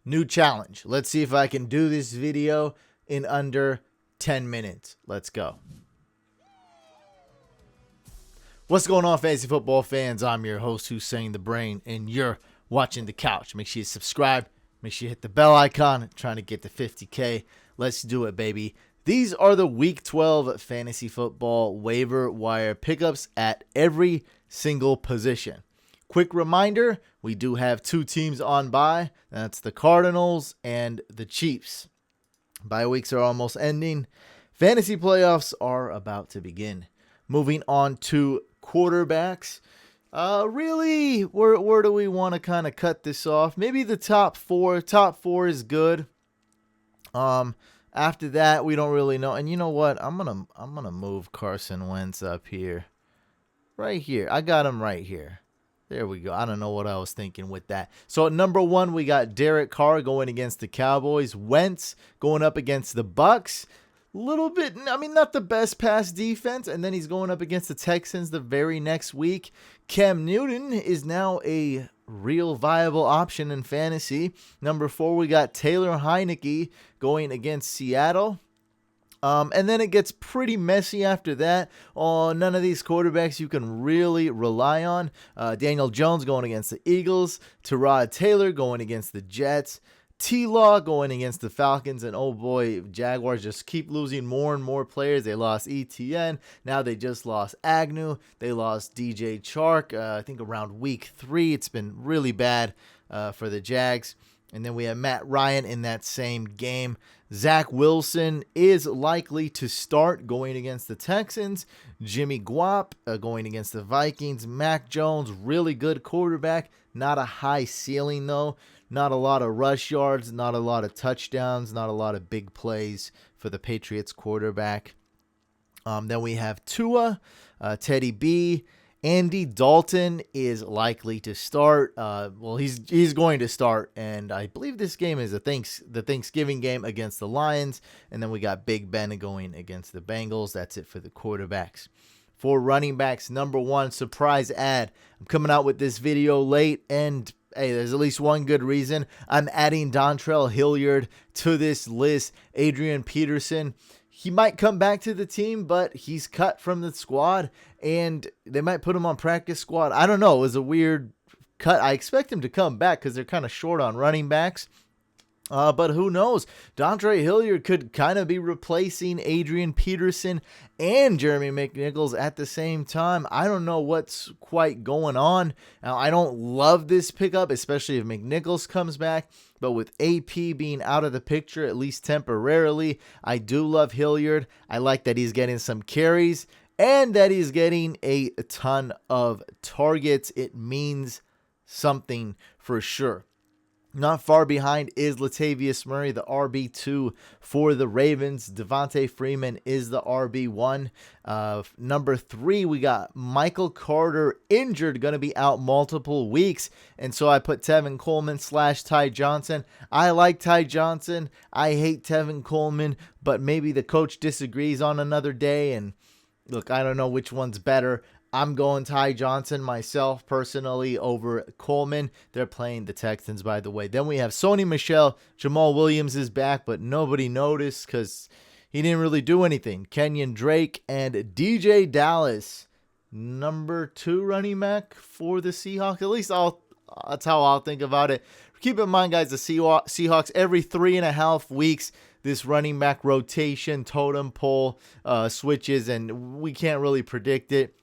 New challenge. Let's see if I can do this video in under 10 minutes. Let's go. What's going on, fantasy football fans? I'm your host, Hussein the Brain, and you're watching The Couch. Make sure you subscribe. Make sure you hit the bell icon. Trying to get to 50K. Let's do it, baby. These are the Week 12 fantasy football waiver wire pickups at every single position. Quick reminder, we do have two teams on bye. That's the Cardinals and the Chiefs. Bye weeks are almost ending. Fantasy playoffs are about to begin. Moving on to quarterbacks. Really, where do we want to kind of cut this off? Maybe the top four. Top four is good. After that, we don't really know. And you know what? I'm gonna move Carson Wentz up here. Right here. I got him right here. There we go. I don't know what I was thinking with that. So at number one, we got Derek Carr going against the Cowboys. Wentz going up against the Bucks. Little bit, I mean, not the best pass defense. And then he's going up against the Texans the very next week. Cam Newton is now a real viable option in fantasy. Number four, we got Taylor Heineke going against Seattle. And then it gets pretty messy after that. None of these quarterbacks you can really rely on. Daniel Jones going against the Eagles. Tyrod Taylor going against the Jets. T-Law going against the Falcons. And oh boy, Jaguars just keep losing more and more players. They lost ETN. Now they just lost Agnew. They lost DJ Chark. I think around week 3. It's been really bad for the Jags. And then we have Matt Ryan in that same game. Zach Wilson is likely to start going against the Texans. Jimmy Guap going against the Vikings. Mac Jones, really good quarterback. Not a high ceiling, though. Not a lot of rush yards. Not a lot of touchdowns. Not a lot of big plays for the Patriots quarterback. Then we have Tua, Teddy B. Andy Dalton is likely to start. He's going to start, and I believe this game is the Thanksgiving game against the Lions, and then we got Big Ben going against the Bengals. That's it for the quarterbacks. For running backs, number one, surprise ad. I'm coming out with this video late, and hey, there's at least one good reason. I'm adding Dontrell Hilliard to this list. Adrian Peterson. He might come back to the team, but he's cut from the squad, and they might put him on practice squad. I don't know. It was a weird cut. I expect him to come back because they're kind of short on running backs. But who knows? Dontrell Hilliard could kind of be replacing Adrian Peterson and Jeremy McNichols at the same time. I don't know what's quite going on. Now, I don't love this pickup, especially if McNichols comes back. But with AP being out of the picture, at least temporarily, I do love Hilliard. I like that he's getting some carries and that he's getting a ton of targets. It means something for sure. Not far behind is Latavius Murray, the RB2 for the Ravens. Devontae Freeman is the RB1. Number 3, we got Michael Carter injured, going to be out multiple weeks. And so I put Tevin Coleman / Ty Johnson. I like Ty Johnson. I hate Tevin Coleman, but maybe the coach disagrees on another day. And look, I don't know which one's better. I'm going Ty Johnson myself personally over Coleman. They're playing the Texans, by the way. Then we have Sony Michel. Jamal Williams is back, but nobody noticed because he didn't really do anything. Kenyon Drake and DJ Dallas, number 2 running back for the Seahawks. At least that's how I'll think about it. Keep in mind, guys, the Seahawks every 3.5 weeks. This running back rotation totem pole switches, and we can't really predict it.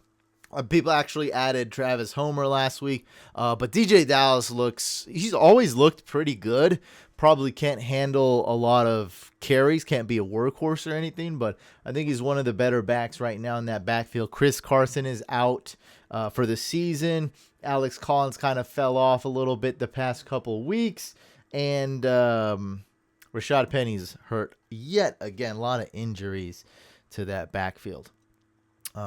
People actually added Travis Homer last week, but DJ Dallas he's always looked pretty good. Probably can't handle a lot of carries, can't be a workhorse or anything, but I think he's one of the better backs right now in that backfield. Chris Carson is out for the season. Alex Collins kind of fell off a little bit the past couple weeks, and Rashad Penny's hurt yet again. A lot of injuries to that backfield.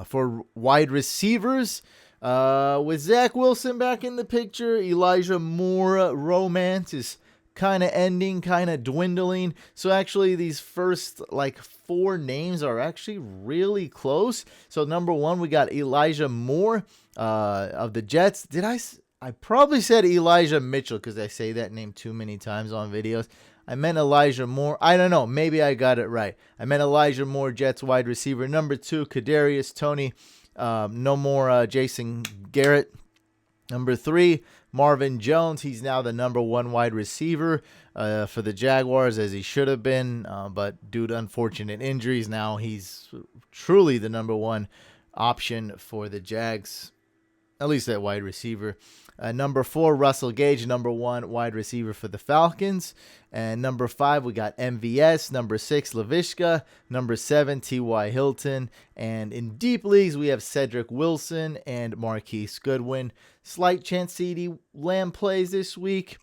For wide receivers, with Zach Wilson back in the picture, Elijah Moore romance is kind of ending, kind of dwindling. So actually these first 4 names are actually really close. So number 1, we got Elijah Moore of the Jets. I probably said Elijah Mitchell because I say that name too many times on videos. I meant Elijah Moore. I don't know. Maybe I got it right. I meant Elijah Moore, Jets wide receiver. Number 2, Kadarius Toney. No more Jason Garrett. Number 3, Marvin Jones. He's now the number 1 wide receiver for the Jaguars, as he should have been. But due to unfortunate injuries, now he's truly the number 1 option for the Jags, at least at wide receiver. Number 4, Russell Gage, number 1 wide receiver for the Falcons. And number 5, we got MVS. Number 6, Laviska. Number 7, T.Y. Hilton. And in deep leagues, we have Cedric Wilson and Marquise Goodwin. Slight chance CeeDee Lamb plays this week,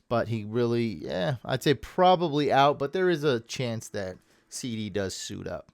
but he really, I'd say probably out, but there is a chance that CeeDee does suit up.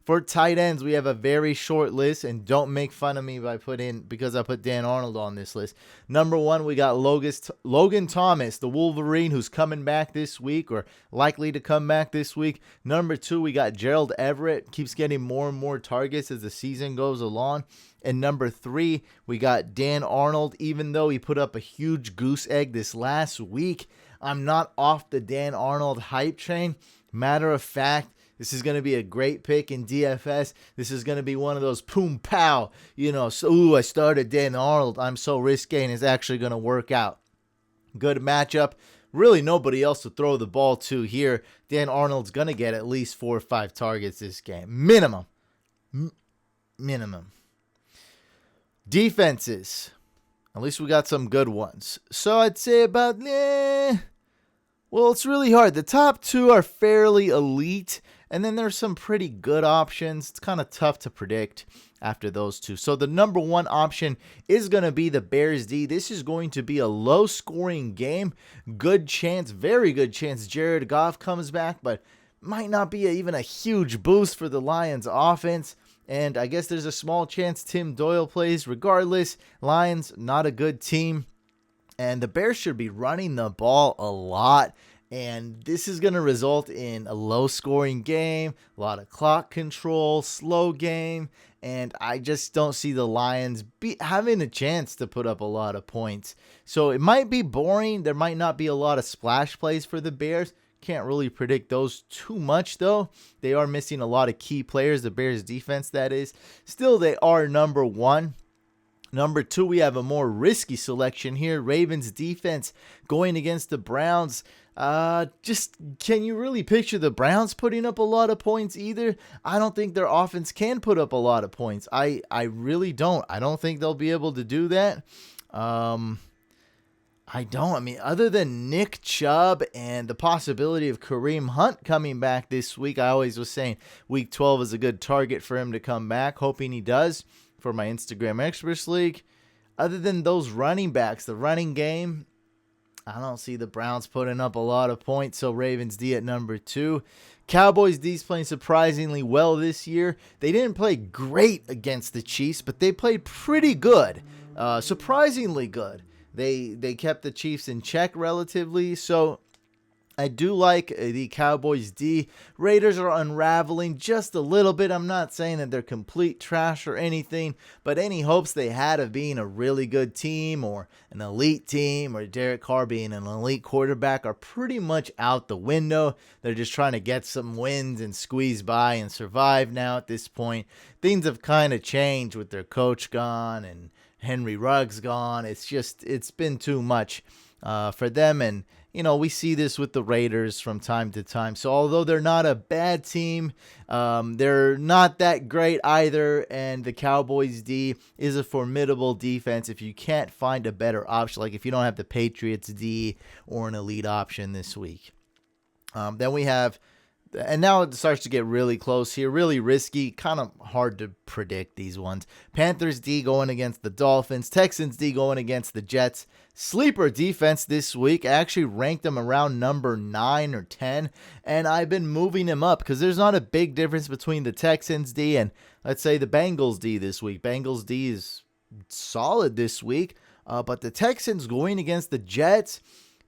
For tight ends, we have a very short list, and don't make fun of me because I put Dan Arnold on this list. Number 1, we got Logan Thomas, the Wolverine, who's coming back this week or likely to come back this week. Number 2, we got Gerald Everett, keeps getting more and more targets as the season goes along. And number 3, we got Dan Arnold. Even though he put up a huge goose egg this last week, I'm not off the Dan Arnold hype train. Matter of fact, this is going to be a great pick in DFS. This is going to be one of those boom pow, I started Dan Arnold, I'm so risky, and it's actually going to work out. Good matchup. Really nobody else to throw the ball to here. Dan Arnold's going to get at least 4 or 5 targets this game. Minimum. Defenses. At least we got some good ones. So I'd say about, well, it's really hard. The top 2 are fairly elite, and then there's some pretty good options. It's kind of tough to predict after those 2. So the number 1 option is going to be the Bears D. This is going to be a low-scoring game. Good chance, very good chance Jared Goff comes back, but might not be even a huge boost for the Lions offense. And I guess there's a small chance Tim Doyle plays. Regardless, Lions, not a good team. And the Bears should be running the ball a lot. And this is going to result in a low-scoring game, a lot of clock control, slow game. And I just don't see the Lions having a chance to put up a lot of points. So it might be boring. There might not be a lot of splash plays for the Bears. Can't really predict those too much, though. They are missing a lot of key players, the Bears defense, that is. Still, they are number 1. Number 2, we have a more risky selection here. Ravens defense going against the Browns. Can you really picture the Browns putting up a lot of points either? I don't think their offense can put up a lot of points. I really don't. I don't think they'll be able to do that. I don't. I mean, other than Nick Chubb and the possibility of Kareem Hunt coming back this week, I always was saying week 12 is a good target for him to come back, hoping he does for my Instagram Experts League. Other than those running backs, the running game, I don't see the Browns putting up a lot of points, so Ravens D at number 2. Cowboys D's playing surprisingly well this year. They didn't play great against the Chiefs, but they played pretty good, surprisingly good. They kept the Chiefs in check relatively, so I do like the Cowboys D. Raiders are unraveling just a little bit. I'm not saying that they're complete trash or anything, but any hopes they had of being a really good team or an elite team or Derek Carr being an elite quarterback are pretty much out the window. They're just trying to get some wins and squeeze by and survive now at this point. Things have kind of changed with their coach gone and Henry Ruggs gone. It's been too much for them. And, we see this with the Raiders from time to time. So although they're not a bad team, they're not that great either. And the Cowboys D is a formidable defense if you can't find a better option, like if you don't have the Patriots D or an elite option this week. Then we have, and now it starts to get really close here, really risky, kind of hard to predict these ones. Panthers D going against the Dolphins, Texans D going against the Jets. Sleeper defense this week. I actually ranked them around number 9 or 10, and I've been moving them up because there's not a big difference between the Texans D and, let's say, the Bengals D this week. Bengals D is solid this week, but the Texans going against the Jets,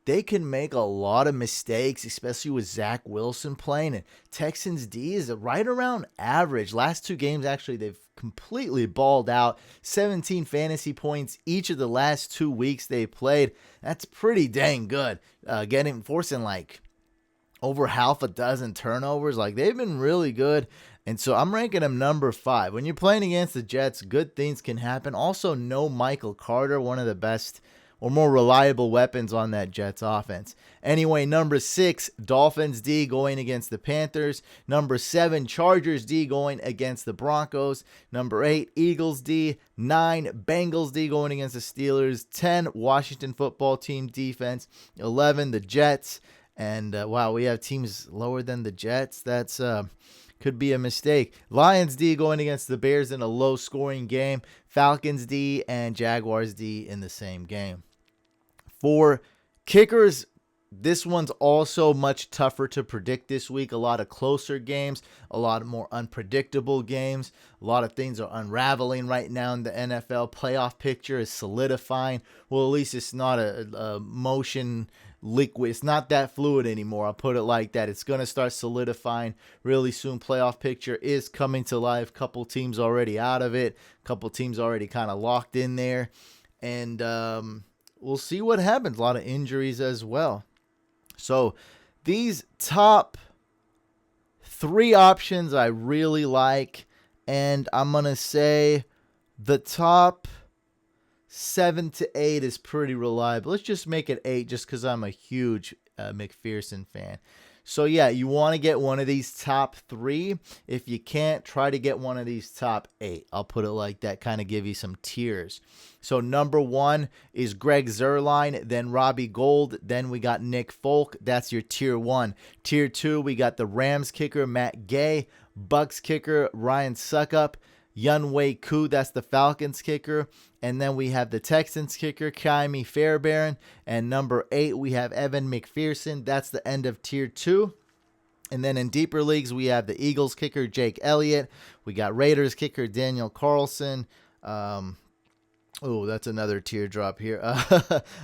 they can make a lot of mistakes, especially with Zach Wilson playing. And Texans D is right around average. Last 2 games, actually, they've completely balled out. 17 fantasy points each of the last 2 weeks they played. That's pretty dang good. Forcing like over half a dozen turnovers. Like, they've been really good. And so I'm ranking them number 5. When you're playing against the Jets, good things can happen. Also, no Michael Carter, one of the best or more reliable weapons on that Jets offense. Anyway, number 6, Dolphins D going against the Panthers. Number 7, Chargers D going against the Broncos. Number 8, Eagles D. 9, Bengals D going against the Steelers. 10, Washington football team defense. 11, the Jets. And wow, we have teams lower than the Jets. That's could be a mistake. Lions D going against the Bears in a low-scoring game. Falcons D and Jaguars D in the same game. For kickers, this one's also much tougher to predict this week. A lot of closer games, a lot more unpredictable games. A lot of things are unraveling right now in the NFL. Playoff picture is solidifying. Well, at least it's not a motion liquid. It's not that fluid anymore. I'll put it like that. It's going to start solidifying really soon. Playoff picture is coming to life. Couple teams already out of it. Couple teams already kind of locked in there. And we'll see what happens. A lot of injuries as well. So these top 3 options I really like. And I'm going to say the top 7 to 8 is pretty reliable. Let's just make it 8 just because I'm a huge McPherson fan. So yeah, you want to get one of these top 3. If you can't, try to get one of these top 8. I'll put it like that, kind of give you some tiers. So number 1 is Greg Zuerlein, then Robbie Gould, then we got Nick Folk. That's your tier 1. Tier 2, we got the Rams kicker, Matt Gay, Bucks kicker, Ryan Suckup, Younghoe Koo, that's the Falcons kicker. And then we have the Texans kicker, Kaimi Fairbairn. And number 8, we have Evan McPherson. That's the end of tier 2. And then in deeper leagues, we have the Eagles kicker, Jake Elliott. We got Raiders kicker, Daniel Carlson. Oh, that's another teardrop here.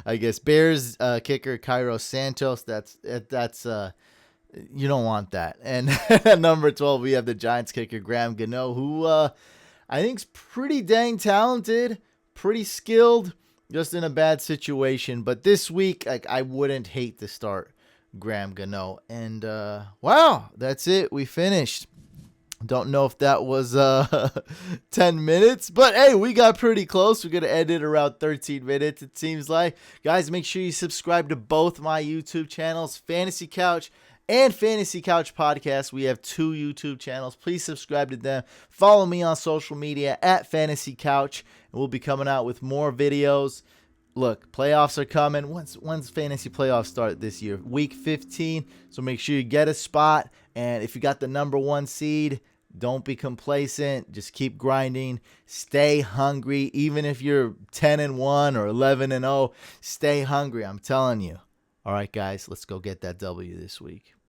I guess Bears kicker, Cairo Santos. That's you don't want that. And number 12, we have the Giants kicker, Graham Gano, who I think's pretty dang talented, pretty skilled, just in a bad situation. But this week, I wouldn't hate to start Graham Gano. And wow, that's it. We finished. Don't know if that was 10 minutes, but hey, we got pretty close. We're going to end it around 13 minutes, it seems like. Guys, make sure you subscribe to both my YouTube channels, Fantasy Couch and Fantasy Couch Podcast. We have 2 YouTube channels. Please subscribe to them. Follow me on social media at Fantasy Couch, and we'll be coming out with more videos. Look, playoffs are coming. When's fantasy playoffs start this year? Week 15. So make sure you get a spot. And if you got the number 1 seed, don't be complacent. Just keep grinding. Stay hungry. Even if you're 10-1 or 11-0, stay hungry. I'm telling you. All right, guys, let's go get that W this week.